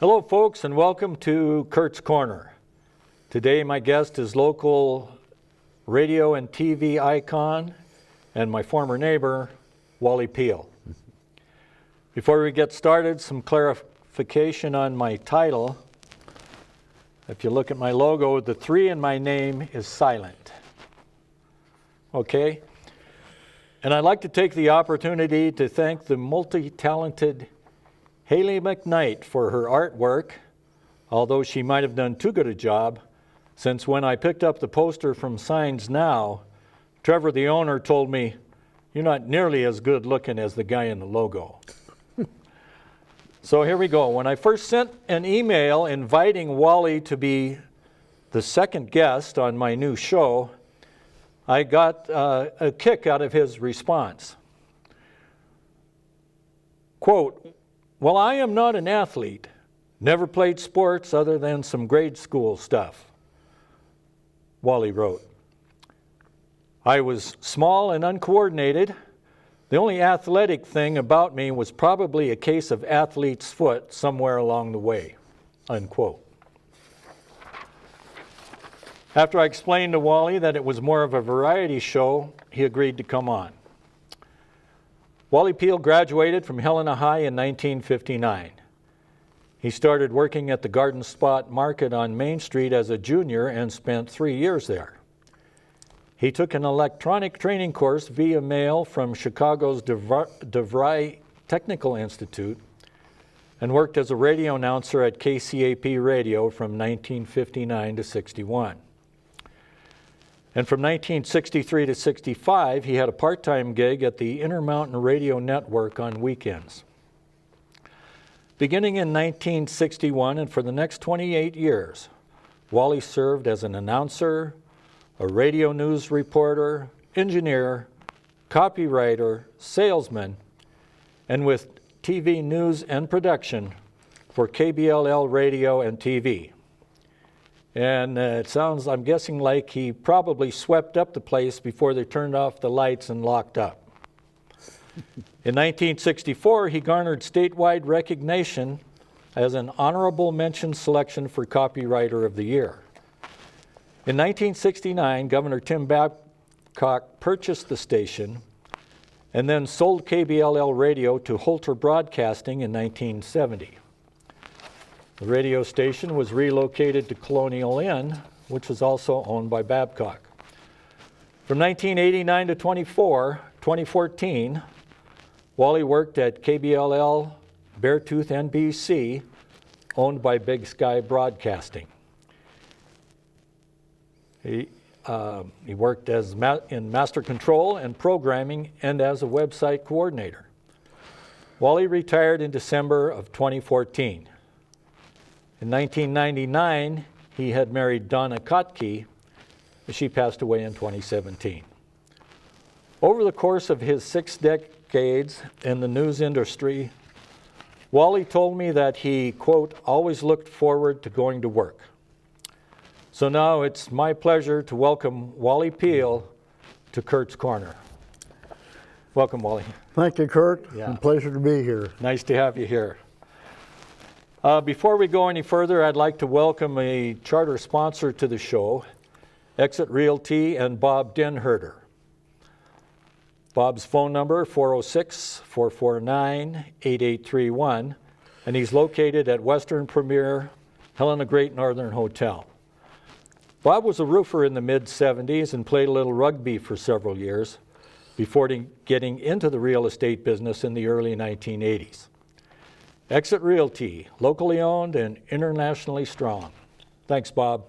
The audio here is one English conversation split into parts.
Hello folks, and welcome to Cur3t's Corner. Today my guest is local radio and TV icon and my former neighbor, Wally Peel. Before we get started, some clarification on my title. If you look at my logo, the 3 in my name is silent. Okay? And I'd like to take the opportunity to thank the multi-talented Haley McKnight for her artwork, although she might have done too good a job, since when I picked up the poster from Signs Now, Trevor, the owner, told me, "You're not nearly as good looking as the guy in the logo." So here we go. When I first sent an email inviting Wally to be the second guest on my new show, I got a kick out of his response. Quote, "Well, I am not an athlete, never played sports other than some grade school stuff," Wally wrote. "I was small and uncoordinated. The only athletic thing about me was probably a case of athlete's foot somewhere along the way," unquote. After I explained to Wally that it was more of a variety show, he agreed to come on. Wally Peel graduated from Helena High in 1959. He started working at the Garden Spot Market on Main Street as a junior and spent 3 years there. He took an electronic training course via mail from Chicago's DeVry Technical Institute and worked as a radio announcer at KCAP Radio from 1959 to 61. And from 1963 to 65, he had a part-time gig at the Intermountain Radio Network on weekends. Beginning in 1961 and for the next 28 years, Wally served as an announcer, a radio news reporter, engineer, copywriter, salesman, and with TV news and production for KBLL Radio and TV. And it sounds, I'm guessing, like he probably swept up the place before they turned off the lights and locked up. In 1964, he garnered statewide recognition as an honorable mention selection for Copywriter of the Year. In 1969, Governor Tim Babcock purchased the station and then sold KBLL Radio to Holter Broadcasting in 1970. The radio station was relocated to Colonial Inn, which was also owned by Babcock. From 1989 to 2014, Wally worked at KBLL Beartooth NBC, owned by Big Sky Broadcasting. He worked as in master control and programming and as a website coordinator. Wally retired in December of 2014. In 1999, he had married Donna Kotke. She passed away in 2017. Over the course of his 6 decades in the news industry, Wally told me that he, quote, always looked forward to going to work. So now it's my pleasure to welcome Wally Peel to Cur3t's Corner. Welcome, Wally. Thank you, Curt. Yeah. It's a pleasure to be here. Nice to have you here. Before we go any further, I'd like to welcome a charter sponsor to the show, Exit Realty and Bob Denherter. Bob's phone number, 406-449-8831, and he's located at Western Premier Helena Great Northern Hotel. Bob was a roofer in the mid-'70s and played a little rugby for several years before getting into the real estate business in the early 1980s. Exit Realty, locally owned and internationally strong. Thanks, Bob.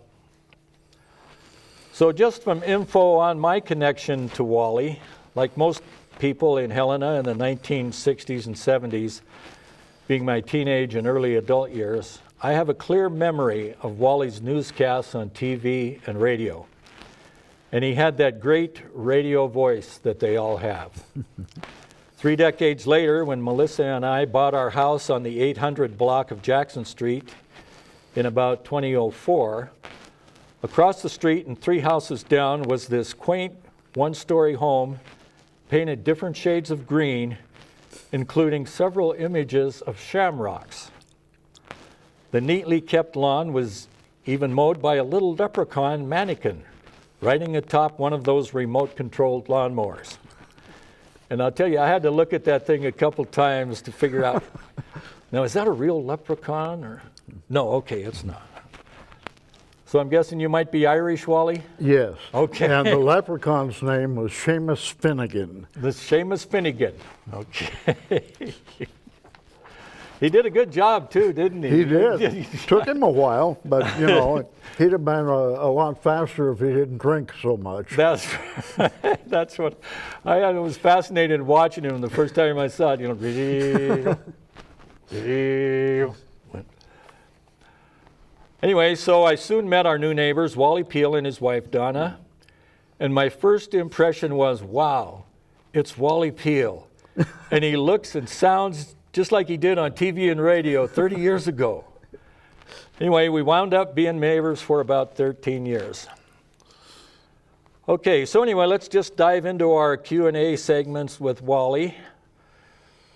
So just some info on my connection to Wally. Like most people in Helena in the 1960s and 70s, being my teenage and early adult years, I have a clear memory of Wally's newscasts on TV and radio. And he had that great radio voice that they all have. 3 decades later, when Melissa and I bought our house on the 800 block of Jackson Street in about 2004, across the street and 3 houses down was this quaint 1-story home painted different shades of green, including several images of shamrocks. The neatly kept lawn was even mowed by a little leprechaun mannequin riding atop one of those remote-controlled lawnmowers. And I'll tell you, I had to look at that thing a couple times to figure out, now, is that a real leprechaun? Or no, okay, it's not. So I'm guessing you might be Irish, Wally? Yes. Okay. And the leprechaun's name was Seamus Finnegan. The Seamus Finnegan. Okay. He did a good job too, didn't he? He did. Took him a while, but you know, he'd have been a lot faster if he didn't drink so much. That's what I was fascinated watching him the first time I saw it. You know. Anyway, so I soon met our new neighbors, Wally Peel and his wife Donna, and my first impression was, wow, it's Wally Peel, and he looks and sounds just like he did on TV and radio 30 years ago. Anyway, we wound up being neighbors for about 13 years. Okay, so anyway, let's just dive into our Q&A segments with Wally.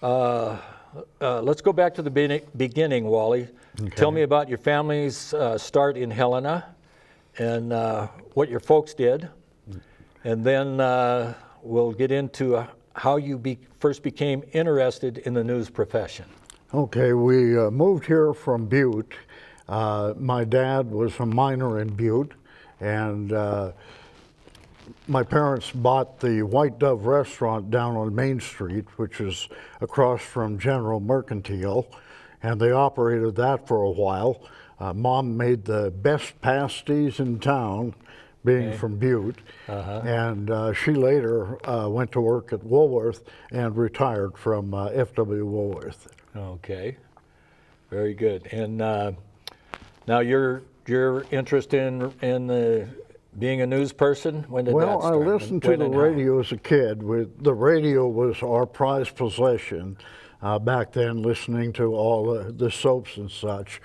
Let's go back to the beginning, Wally. Okay. Tell me about your family's start in Helena and what your folks did. And then we'll get into how you first became interested in the news profession. Okay, we moved here from Butte. My dad was a miner in Butte, and my parents bought the White Dove restaurant down on Main Street, which is across from General Mercantile, and they operated that for a while. Mom made the best pasties in town, being from Butte, and she later went to work at Woolworth and retired from F.W. Woolworth. Okay, very good. And now your interest in being a news person, when did that start? Well, I listened to the radio as a kid. The radio was our prized possession back then, listening to all the soaps and such,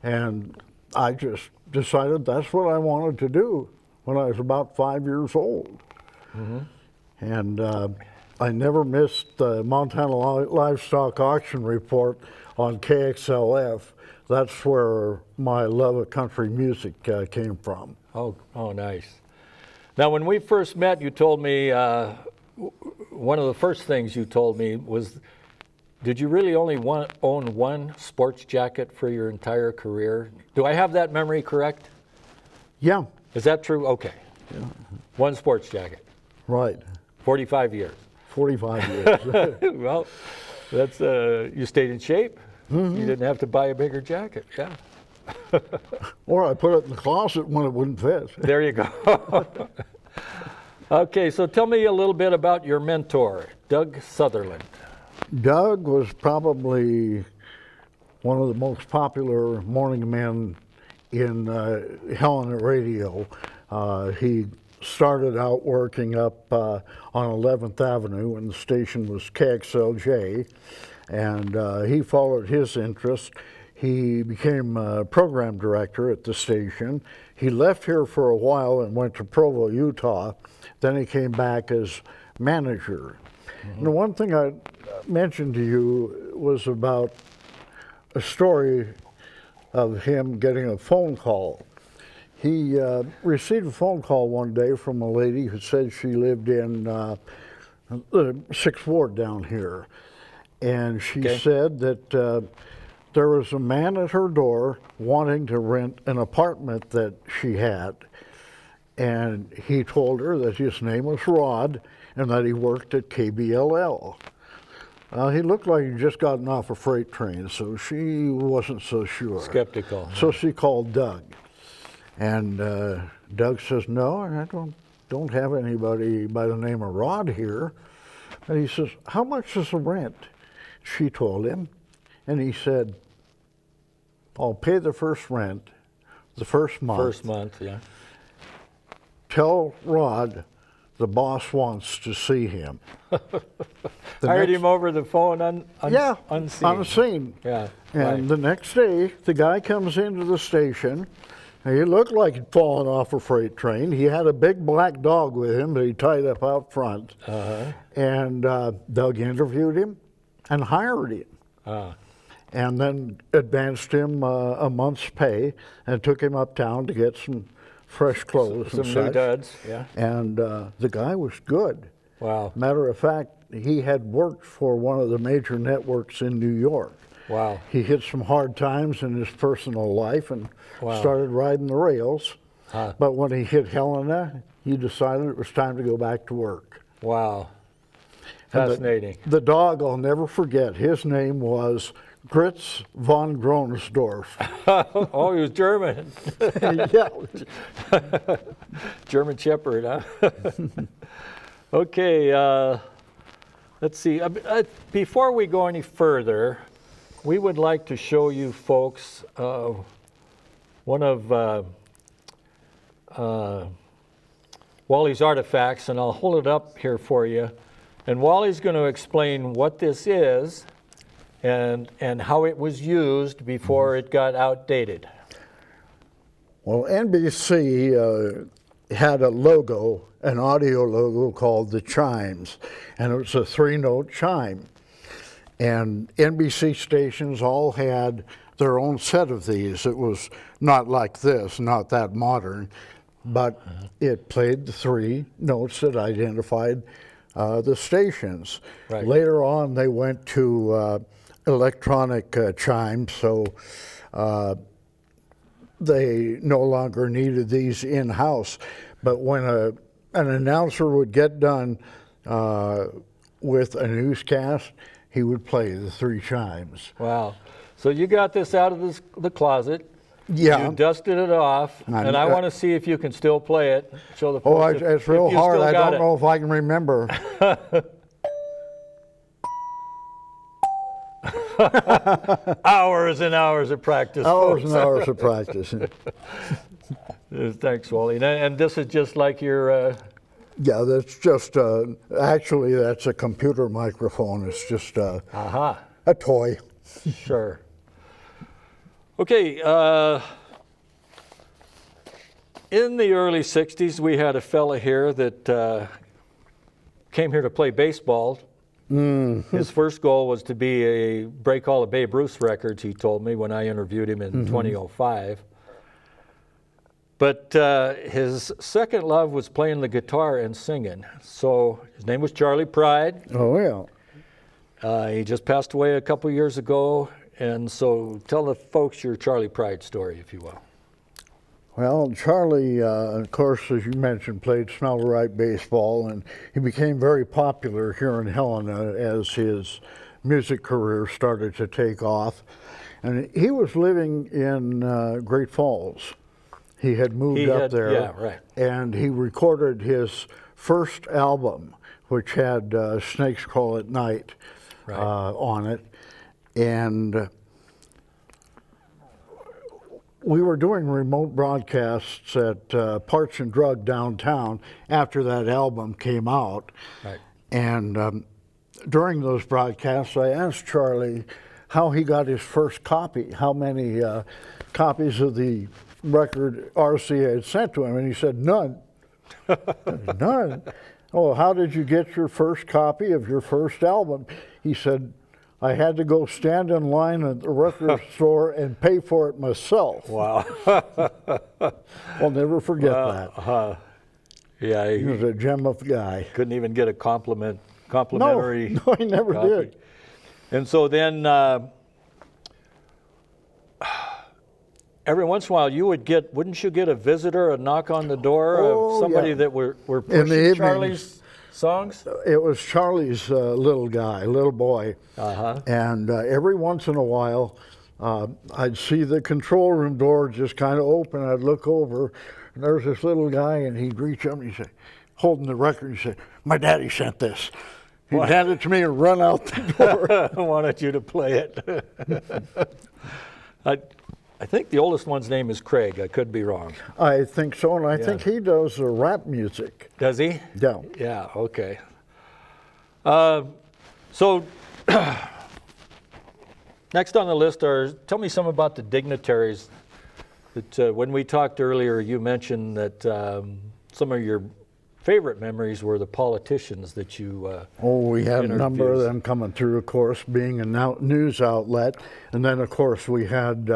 and I just decided that's what I wanted to do when I was about 5 years old. And I never missed the Montana Livestock Auction Report on KXLF. That's where my love of country music came from. Oh, nice. Now, when we first met, you told me, one of the first things you told me was, did you really only own one sports jacket for your entire career? Do I have that memory correct? Yeah. Is that true? Okay. Yeah. One sports jacket. Right. 45 years. 45 years. Well, that's you stayed in shape. You didn't have to buy a bigger jacket. Yeah. Or I put it in the closet when it wouldn't fit. There you go. Okay, so tell me a little bit about your mentor, Doug Sutherland. Doug was probably one of the most popular morning men in Helena radio. He started out working up on 11th Avenue when the station was KXLJ, and he followed his interest. He became program director at the station. He left here for a while and went to Provo, Utah. Then he came back as manager. And the one thing I mentioned to you was about a story of him getting a phone call. He received a phone call one day from a lady who said she lived in the 6th Ward down here. And she said that there was a man at her door wanting to rent an apartment that she had. And he told her that his name was Rod and that he worked at KBLL. He looked like he'd just gotten off a freight train, so she wasn't so sure. Skeptical. So she called Doug. And Doug says, no, I don't have anybody by the name of Rod here. And he says, how much is the rent? She told him. And he said, I'll pay the first rent, the first month. First month, yeah. Tell Rod the boss wants to see him. Hired him over the phone unseen. Unseen. Yeah. And the next day, the guy comes into the station. He looked like he'd fallen off a freight train. He had a big black dog with him that he tied up out front. And Doug interviewed him and hired him. and then advanced him a month's pay and took him uptown to get some fresh clothes Some and new such. duds, yeah. And the guy was good. Wow. Matter of fact, he had worked for one of the major networks in New York. Wow. He hit some hard times in his personal life and Wow. started riding the rails. Huh. But when he hit Helena, he decided it was time to go back to work. Wow. And Fascinating. The dog, I'll never forget, his name was Cur3t's von Gronesdorf. Oh, he was German. Yeah. German Shepherd, huh? Okay, let's see. Before we go any further, we would like to show you folks one of Wally's artifacts, and I'll hold it up here for you. And Wally's going to explain what this is and how it was used before it got outdated. Well, NBC had a logo, an audio logo called the Chimes, and it was a 3-note chime. And NBC stations all had their own set of these. It was not like this, not that modern, but it played the 3 notes that identified the stations. Right. Later on, they went to electronic chimes, so they no longer needed these in-house. But when an announcer would get done with a newscast, he would play the 3 chimes. Wow. So you got this out of the closet. Yeah. You dusted it off, and I want to see if you can still play it. Show the Oh, folks it's real hard. I don't know it. if I can remember. Hours and hours of practice. Hours folks. and hours of practice. Thanks, Wally. And this is just like your... Yeah, that's just, actually, that's a computer microphone. It's just a toy. Sure. Okay, in the early 60s, we had a fella here that came here to play baseball. His first goal was to break all the Babe Ruth records, he told me when I interviewed him in 2005. But his second love was playing the guitar and singing. So his name was Charlie Pride. Oh, yeah. He just passed away a couple years ago. And so tell the folks your Charlie Pride story, if you will. Well, Charlie, of course, as you mentioned, played smell right baseball, and he became very popular here in Helena as his music career started to take off. And he was living in Great Falls. He had moved up there, yeah, right. And he recorded his first album, which had Snakes Crawl at Night on it. And we were doing remote broadcasts at Parts and Drug downtown after that album came out. Right. And during those broadcasts, I asked Charlie how he got his first copy, how many copies of the record RCA had sent to him, and he said, none. None? Oh, how did you get your first copy of your first album? He said, I had to go stand in line at the record store and pay for it myself. Wow. I'll never forget that. Yeah, He was a gem of a guy. couldn't even get a complimentary No, he never copy. did. And so then every once in a while wouldn't you get a visitor, a knock on the door of somebody that were In the pushing Charlie's songs? It was Charlie's little boy. And every once in a while, I'd see the control room door just kind of open. I'd look over, and there was this little guy, and he'd reach up and he'd say, holding the record, he said, my daddy sent this. He'd hand it to me and run out the door. I wanted you to play it. I think the oldest one's name is Craig. I could be wrong. I think so, and I think he does rap music. Does he? Yeah. Yeah, okay. So next on the list tell me some about the dignitaries. That when we talked earlier, you mentioned that some of your favorite memories were the politicians that you We had a number of interviews. them coming through, of course, being a news outlet. And then, of course, we had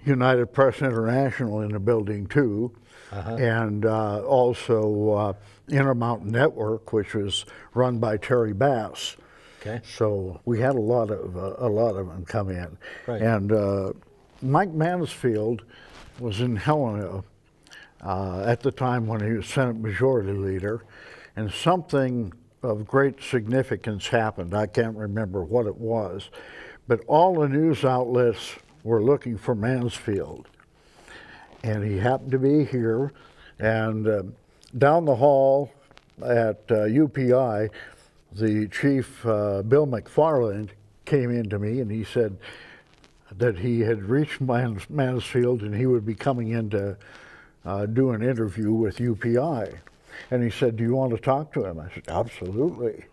United Press International in the building, too. And also Intermountain Network, which was run by Terry Bass. Okay. So we had a lot of them come in. Right. And Mike Mansfield was in Helena at the time when he was Senate Majority Leader, and something of great significance happened. I can't remember what it was, but all the news outlets were looking for Mansfield, and he happened to be here. And down the hall at UPI, the chief, Bill McFarland, came in to me and he said that he had reached Mansfield and he would be coming in to do an interview with UPI. And he said, "Do you want to talk to him?" I said, "Absolutely."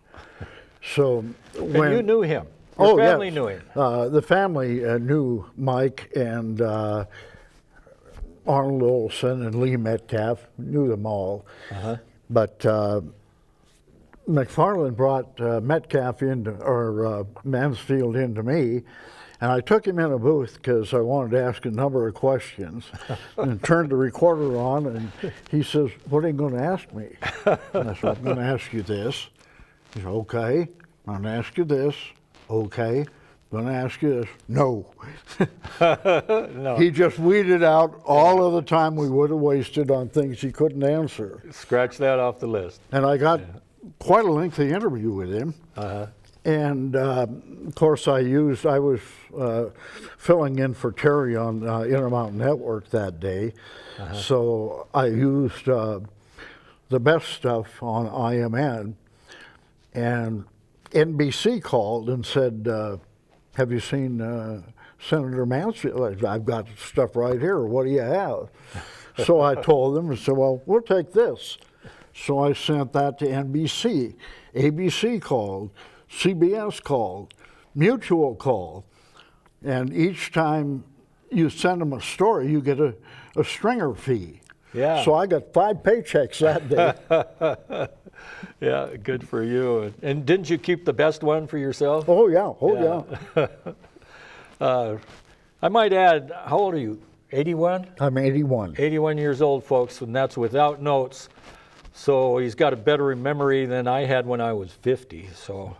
So when And you knew him. Your family yes. knew him. The family knew Mike and Arnold Olson and Lee Metcalf, knew them all. But McFarland brought Metcalf or Mansfield into me, and I took him in a booth because I wanted to ask a number of questions, and turned the recorder on, and he says, "What are you going to ask me?" And I said, "I'm going to ask you this." He said, "Okay." "I'm going to ask you this." "Okay." "I'm going to ask you this." "No." No. He just weeded out all of the time we would have wasted on things he couldn't answer. Scratch that off the list. And I got quite a lengthy interview with him. And of course, I was filling in for Terry on Intermountain Network that day. So I used the best stuff on IMN. And NBC called and said, "Have you seen Senator Mansfield?" "I've got stuff right here. What do you have?" So I told them and said, "Well, we'll take this." So I sent that to NBC. ABC called, CBS called, Mutual called. And each time you send them a story, you get a stringer fee. Yeah. So I got 5 paychecks that day. Yeah, good for you. And didn't you keep the best one for yourself? Oh, yeah. I might add, how old are you? 81? I'm 81. 81 years old, folks, and that's without notes. So he's got a better memory than I had when I was 50. So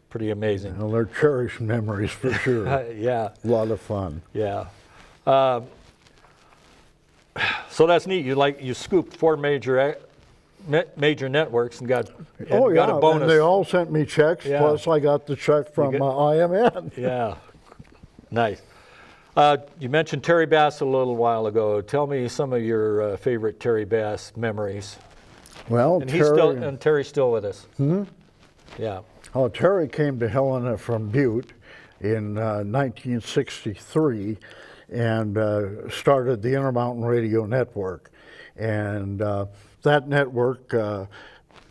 pretty amazing. Well, they're cherished memories for sure. Yeah, A lot of fun. yeah. So that's neat. You scooped 4 major networks and got a bonus. And they all sent me checks, Yeah. plus I got the check from IMN. Yeah, nice. You mentioned Terry Bass a little while ago. Tell me some of your favorite Terry Bass memories. Well, And Terry, Terry's still with us. Yeah. Terry came to Helena from Butte in 1963 and started the Intermountain Radio Network. And that network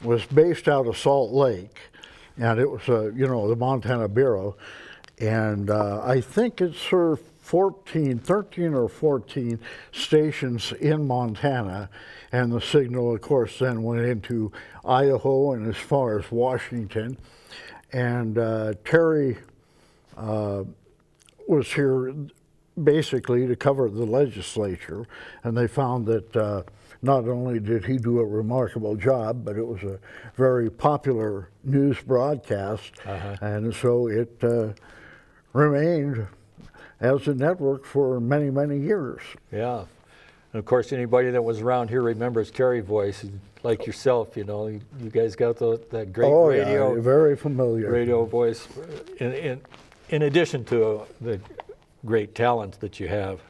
was based out of Salt Lake, and it was, the Montana Bureau. And I think it served 13 or 14 stations in Montana, and the signal, of course, then went into Idaho and as far as Washington. And Terry was here basically to cover the legislature, and they found that not only did he do a remarkable job, but it was a very popular news broadcast, and so it remained as a network for many, many years. Yeah. And of course, anybody that was around here remembers Terry voice, like yourself, you guys got that great radio. Yeah, very familiar. Radio voice, in addition to the great talent that you have.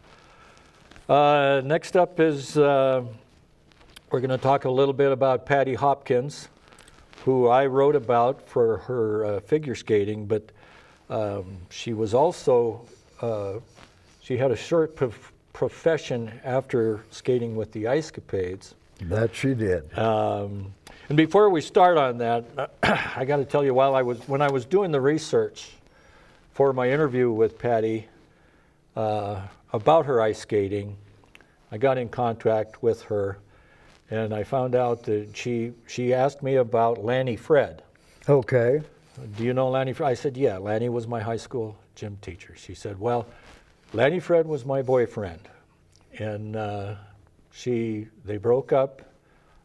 Next up is, we're going to talk a little bit about Patty Hopkins, who I wrote about for her figure skating, but she was also, she had a short profession after skating with the Ice Capades. That she did. And before we start on that, I got to tell you, when I was doing the research for my interview with Patty about her ice skating, I got in contact with her, and I found out that she asked me about Lanny Fred. Okay. Do you know Lanny Fred? I said, yeah, Lanny was my high school gym teacher. She said, well, Lanny Fred was my boyfriend, and they broke up.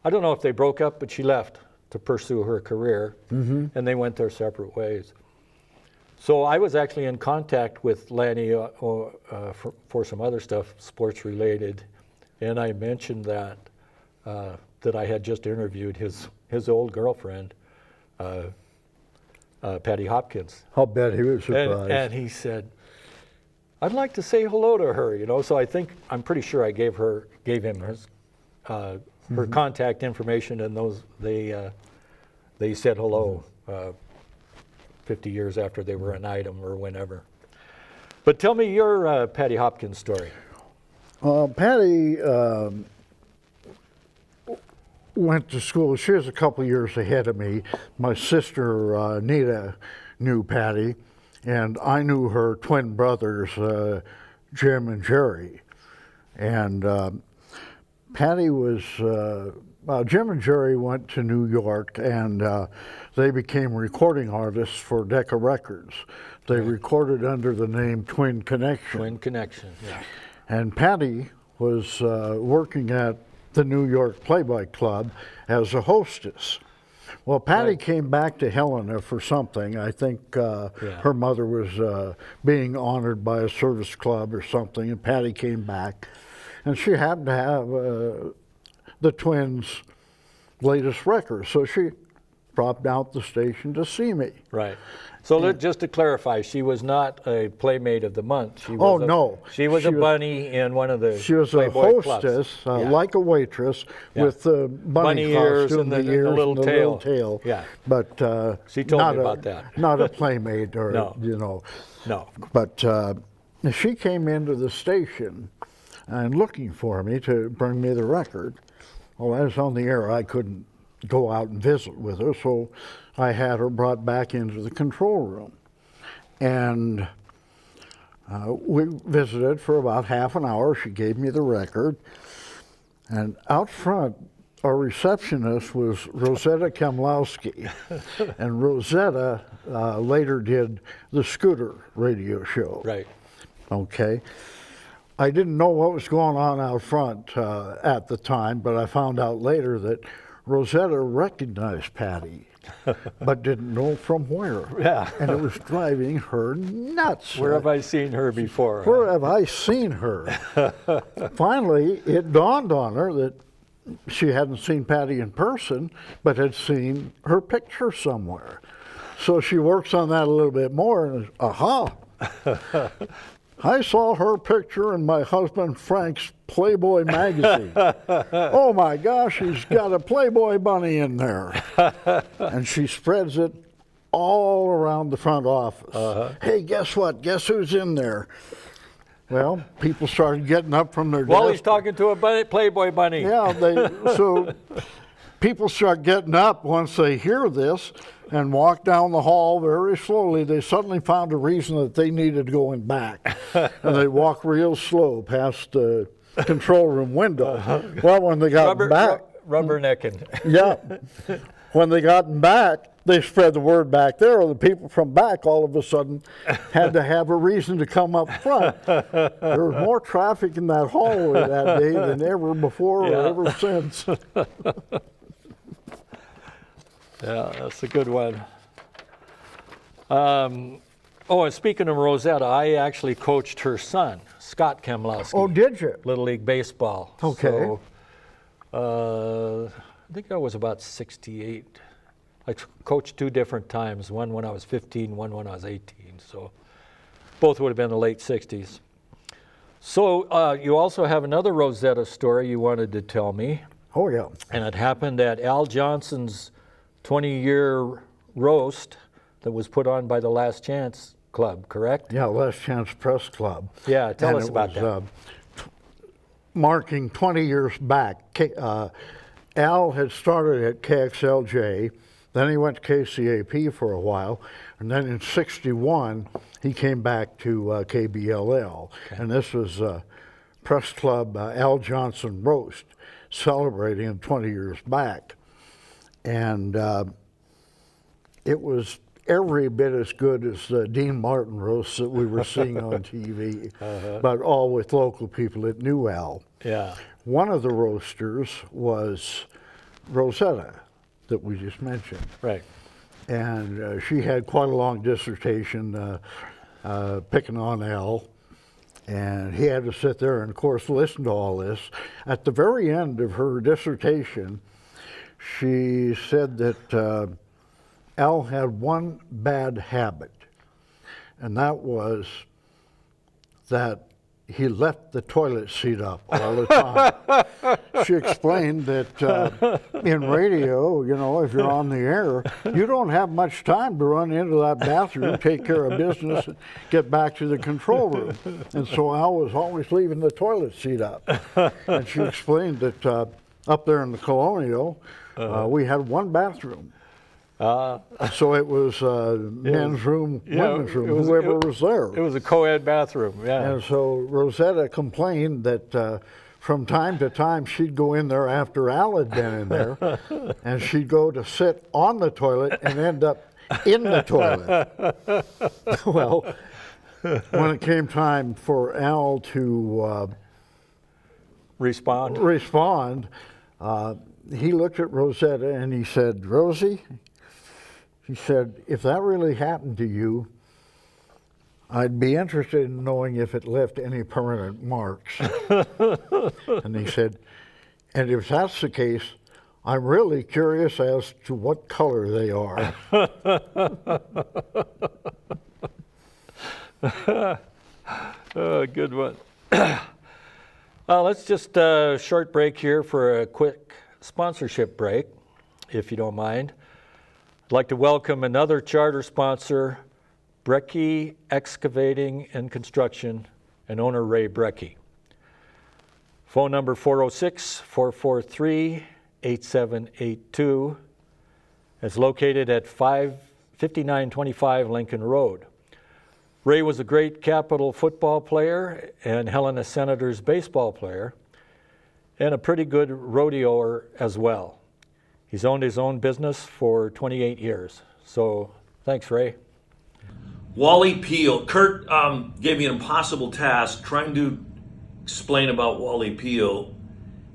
I don't know if they broke up, but she left to pursue her career, and they went their separate ways. So I was actually in contact with Lanny for some other stuff, sports related, and I mentioned that I had just interviewed his old girlfriend, Patty Hopkins. I'll bet he was surprised. And he said, I'd like to say hello to her, you know. So I'm pretty sure I gave him his her contact information, and they said hello 50 years after they were an item or whenever. But tell me your Patty Hopkins story. Patty went to school. She was a couple years ahead of me. My sister Nita knew Patty, and I knew her twin brothers, Jim and Jerry. And Patty was, Jim and Jerry went to New York, and they became recording artists for Decca Records. They recorded under the name Twin Connection. Twin Connection, yeah. And Patty was working at the New York Playboy Club as a hostess. Well, Patty came back to Helena for something. I think her mother was being honored by a service club or something, and Patty came back. And she happened to have the twins' latest record, so she dropped out the station to see me. Right. So just to clarify, she was not a Playmate of the Month. She was no. She was a bunny in one of the She was Playboy a hostess, like a waitress, with the bunny ears costume, and the ears little and tail. the little tail. Yeah. But she told me about that. Not a Playmate or, No. you know. No. But she came into the station and looking for me to bring me the record. Well, I was on the air. I couldn't go out and visit with her, so I had her brought back into the control room. And we visited for about half an hour. She gave me the record. And out front, our receptionist was Rosetta Kemlowski. And Rosetta later did the Scooter radio show. Right. Okay. I didn't know what was going on out front at the time, but I found out later that Rosetta recognized Patty, but didn't know from where. Yeah. And it was driving her nuts. Where have I seen her before? Where have I seen her? Finally, it dawned on her that she hadn't seen Patty in person, but had seen her picture somewhere. So she works on that a little bit more, and aha! I saw her picture in my husband Frank's Playboy magazine. Oh my gosh, he's got a Playboy bunny in there. And she spreads it all around the front office. Hey, guess what? Guess who's in there? Well, people started getting up from their Wally's desks. talking to a Playboy bunny. Yeah, so people start getting up once they hear this and walk down the hall very slowly. They suddenly found a reason that they needed going back. And they walk real slow past the control room window. Well, when they got back... Rubbernecking. Yeah. When they got back, they spread the word back there. The people from back all of a sudden had to have a reason to come up front. There was more traffic in that hallway that day than ever before or ever since. Yeah, that's a good one. And speaking of Rosetta, I actually coached her son, Scott Kemlowski. Oh, did you? Little League Baseball. Okay. So, I think I was about 68. I coached 2 different times, one when I was 15, one when I was 18. So both would have been the late 60s. So you also have another Rosetta story you wanted to tell me. Oh, yeah. And it happened at Al Johnson's 20-year roast that was put on by the Last Chance Club, correct? Yeah, Last Chance Press Club. Yeah, tell us about that. Marking 20 years back. Al had started at KXLJ, then he went to KCAP for a while, and then in '61 he came back to KBLL, and this was Press Club Al Johnson Roast. celebrating 20 years back. And it was every bit as good as the Dean Martin roasts that we were seeing on TV, but all with local people that knew Al. Yeah. One of the roasters was Rosetta, that we just mentioned. Right. And she had quite a long dissertation picking on Al. And he had to sit there and, of course, listen to all this. At the very end of her dissertation, she said that Al had one bad habit, and that was that he left the toilet seat up all the time. She explained that in radio, you know, if you're on the air, you don't have much time to run into that bathroom, take care of business, and get back to the control room. And so Al was always leaving the toilet seat up. And she explained that up there in the Colonial, we had one bathroom. So it was men's room, women's room, whoever was there. It was a co-ed bathroom, yeah. And so Rosetta complained that from time to time she'd go in there after Al had been in there, and she'd go to sit on the toilet and end up in the toilet. Well, when it came time for Al to Respond. He looked at Rosetta and he said, "Rosie," he said, "if that really happened to you, I'd be interested in knowing if it left any permanent marks." And he said, "and if that's the case, I'm really curious as to what color they are." Good one. Let's just short break here for a quick sponsorship break, if you don't mind. I'd like to welcome another charter sponsor, Brecky Excavating and Construction, and owner Ray Brecky. Phone number 406-443-8782. It's located at 5925 Lincoln Road. Ray was a great Capital football player and Helena Senators baseball player, and a pretty good rodeoer as well. He's owned his own business for 28 years. So thanks, Ray. Wally Peel. Kurt gave me an impossible task trying to explain about Wally Peel.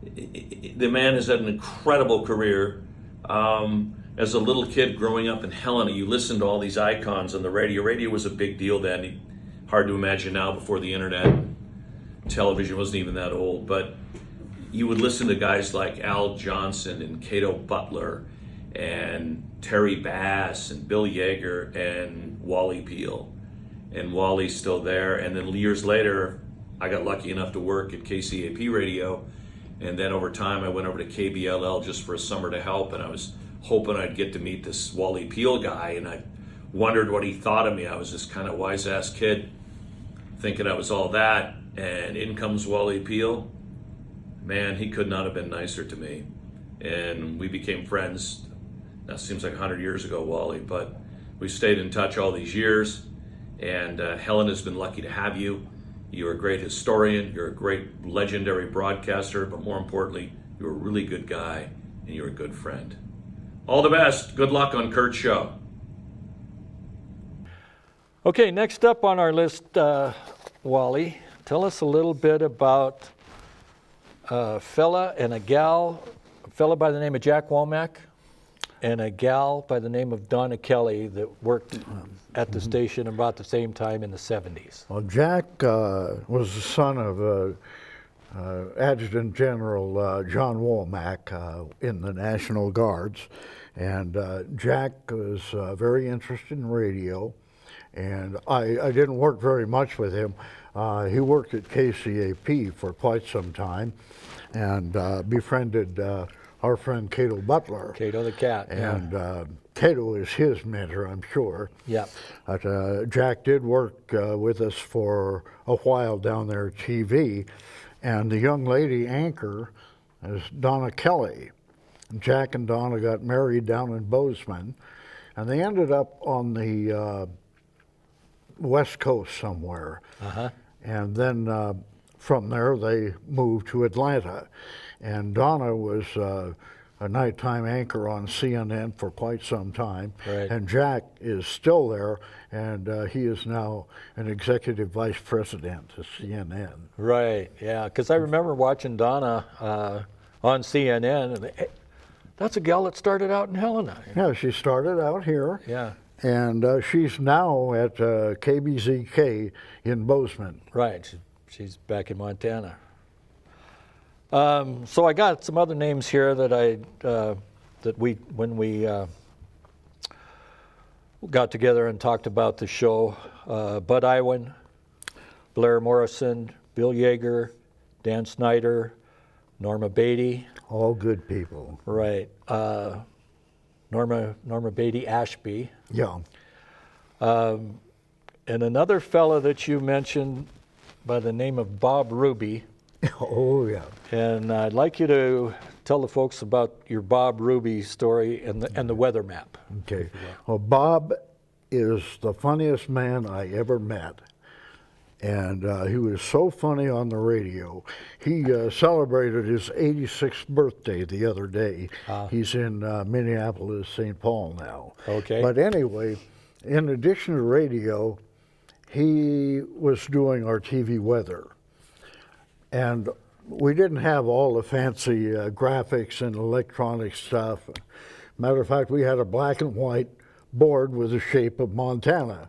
The man has had an incredible career. As a little kid growing up in Helena, you listened to all these icons on the radio. Radio was a big deal then. Hard to imagine now before the internet. Television wasn't even that old, but you would listen to guys like Al Johnson and Cato Butler and Terry Bass and Bill Yeager and Wally Peel. And Wally's still there. And then years later, I got lucky enough to work at KCAP Radio. And then over time, I went over to KBLL just for a summer to help. And I was hoping I'd get to meet this Wally Peel guy. And I wondered what he thought of me. I was this kind of wise-ass kid thinking I was all that. And in comes Wally Peel. Man, he could not have been nicer to me. And we became friends. That seems like 100 years ago, Wally, but we've stayed in touch all these years. And Helen has been lucky to have you. You're a great historian. You're a great legendary broadcaster. But more importantly, you're a really good guy and you're a good friend. All the best. Good luck on Kurt's show. Okay, next up on our list, Wally, tell us a little bit about a fella by the name of Jack Womack and a gal by the name of Donna Kelly that worked at the station about the same time in the 70s. Well, Jack was the son of Adjutant General John Womack in the National Guards. And Jack was very interested in radio. And I didn't work very much with him. He worked at KCAP for quite some time and befriended our friend Cato Butler. Cato the cat. And Cato is his mentor, I'm sure. Yeah. But Jack did work with us for a while down there at TV. And the young lady anchor is Donna Kelly. Jack and Donna got married down in Bozeman. And they ended up on the West Coast somewhere. Uh-huh. And then from there, they moved to Atlanta. And Donna was a nighttime anchor on CNN for quite some time. Right. And Jack is still there, and he is now an executive vice president at CNN. Right, yeah, because I remember watching Donna on CNN, and hey, that's a gal that started out in Helena. Yeah, she started out here. Yeah, And she's now at KBZK in Bozeman. right. She's back in Montana. So I got some other names here that when we got together and talked about the show. Bud Iwan, Blair Morrison, Bill Yeager, Dan Snyder, Norma Beatty. All good people. Right. Norma Beatty Ashby. Yeah. And another fella that you mentioned by the name of Bob Ruby. Oh, yeah. And I'd like you to tell the folks about your Bob Ruby story and the weather map. Okay. Well, Bob is the funniest man I ever met. And he was so funny on the radio. He celebrated his 86th birthday the other day. He's in Minneapolis, St. Paul now. Okay. But anyway, in addition to radio, he was doing our TV weather. And we didn't have all the fancy graphics and electronic stuff. Matter of fact, we had a black and white board with the shape of Montana.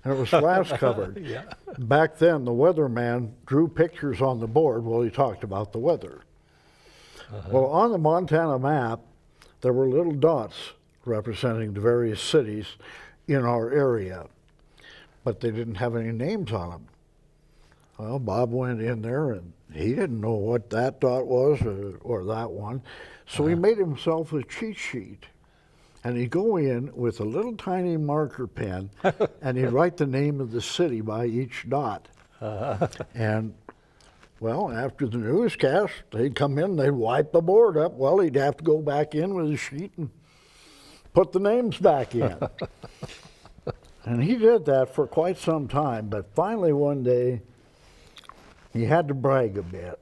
And it was glass covered. Yeah. Back then, the weatherman drew pictures on the board while he talked about the weather. Well, on the Montana map, there were little dots representing the various cities in our area, but they didn't have any names on them. Well, Bob went in there, and he didn't know what that dot was or that one, so he made himself a cheat sheet. And he'd go in with a little tiny marker pen, and he'd write the name of the city by each dot. And, well, after the newscast, they'd come in, they'd wipe the board up. Well, he'd have to go back in with a sheet and put the names back in. And he did that for quite some time, but finally one day, he had to brag a bit.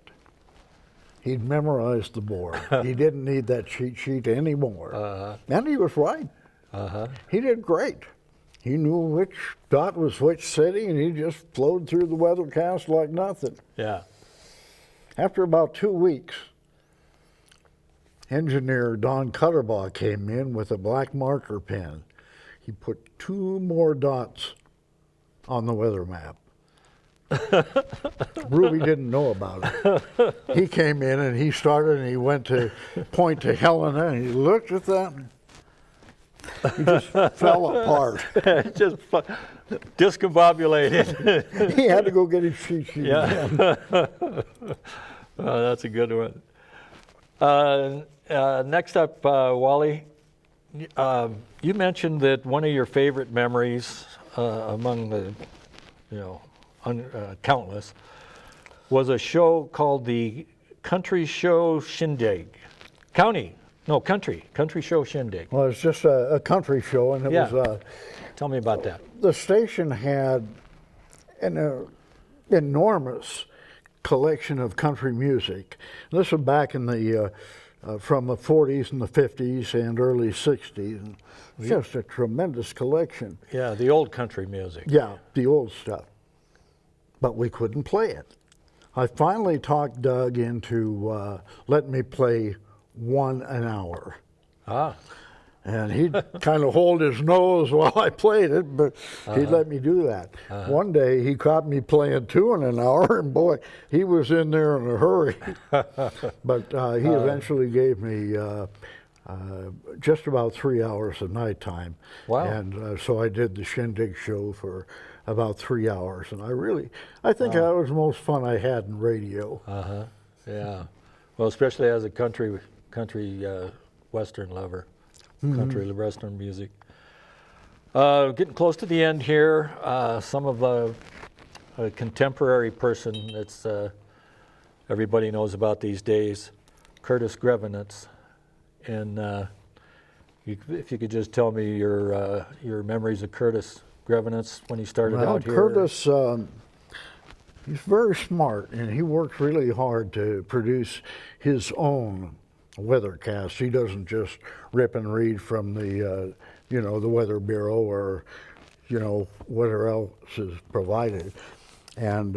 He'd memorized the board. He didn't need that cheat sheet anymore. And he was right. He did great. He knew which dot was which city, and he just flowed through the weathercast like nothing. Yeah. After about 2 weeks, engineer Don Cutterbaugh came in with a black marker pen. He put 2 more dots on the weather map. Ruby didn't know about it. He came in and he started and he went to point to Helena and he looked at that and he just fell apart. Just discombobulated. He had to go get his cheat sheet. Yeah. Oh, that's a good one. Next up, Wally, you mentioned that one of your favorite memories among the, countless, was a show called the Country Show Shindig. Country Show Shindig. Well, it's just a country show, and it was. Tell me about that. The station had an enormous collection of country music. This was back in the from the 40s and the 50s and early 60s. And just a tremendous collection. Yeah, the old country music. Yeah, the old stuff. But we couldn't play it. I finally talked Doug into letting me play 1 an hour. And he'd kind of hold his nose while I played it, but he'd let me do that. One day he caught me playing 2 in an hour, and boy, he was in there in a hurry. But he eventually gave me just about 3 hours of nighttime. Wow. And so I did the Shindig show for about 3 hours, and I think that was the most fun I had in radio. Yeah. Well, especially as a country western lover. Country western music. Getting close to the end here. Some of a contemporary person that's everybody knows about these days, Curtis Grevenitz. And if you could just tell me your memories of Curtis Grevenitz when he started out here. Curtis He's very smart, and he works really hard to produce his own weathercast. He doesn't just rip and read from the, the Weather Bureau or, whatever else is provided. And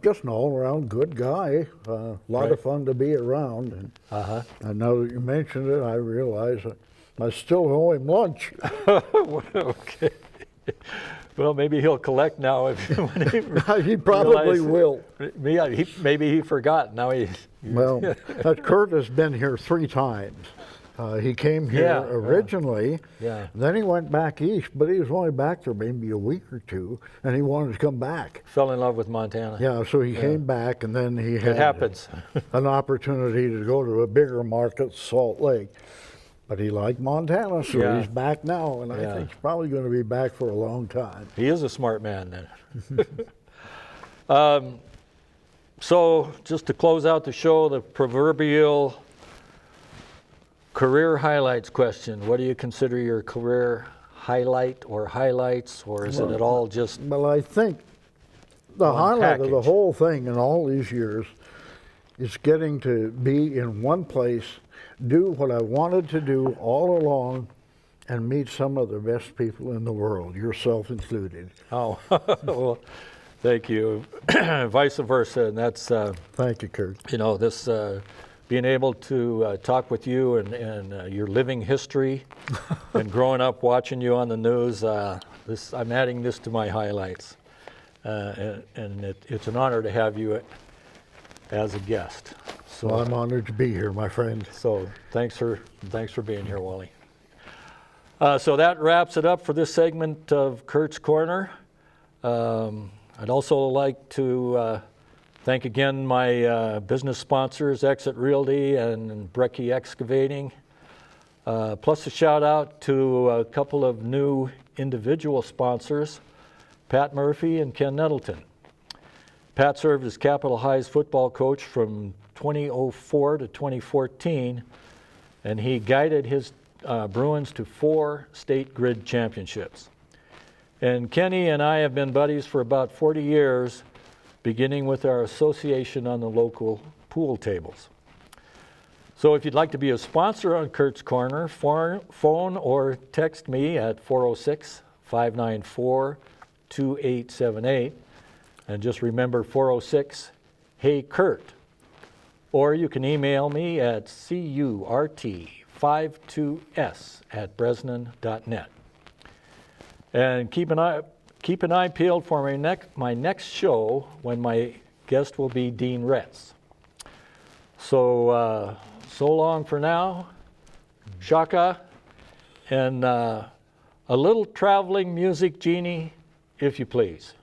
just an all-around good guy. A lot of fun to be around. And now that you mentioned it, I realize that I still owe him lunch. Okay. Well, maybe he'll collect now. He probably will. Maybe he forgot. Now he. Well, Curt has been here 3 times. He came here originally, then he went back east, but he was only back there maybe a week or 2, and he wanted to come back. Fell in love with Montana. Yeah, so he came back, and then he had happens. an opportunity to go to a bigger market, Salt Lake. But he liked Montana, so he's back now, and I think he's probably going to be back for a long time. He is a smart man then. So just to close out the show, the proverbial career highlights question. What do you consider your career highlight or highlights, or is it at all just Well, I think the highlight of the whole thing in all these years is getting to be in one place, do what I wanted to do all along, and meet some of the best people in the world, yourself included. Oh, well, thank you. Vice versa, and that's Thank you, Curt. this being able to talk with you and your living history, and growing up watching you on the news. I'm adding this to my highlights, and it's an honor to have you as a guest. So Well, I'm honored to be here, my friend. So thanks for being here, Wally. So that wraps it up for this segment of Curt's Corner. I'd also like to thank again my business sponsors, Exit Realty and Brecky Excavating. Plus a shout out to a couple of new individual sponsors, Pat Murphy and Ken Nettleton. Pat served as Capitol High's football coach from 2004 to 2014, and he guided his Bruins to 4 state grid championships. And Kenny and I have been buddies for about 40 years, beginning with our association on the local pool tables. So if you'd like to be a sponsor on Curt's Corner, phone or text me at 406-594-2878. And just remember 406, Hey Curt. Or you can email me at curt52s@bresnan.net. And keep an eye peeled for my next show, when my guest will be Dean Retz. So long for now, Shaka, and a little traveling music genie, if you please.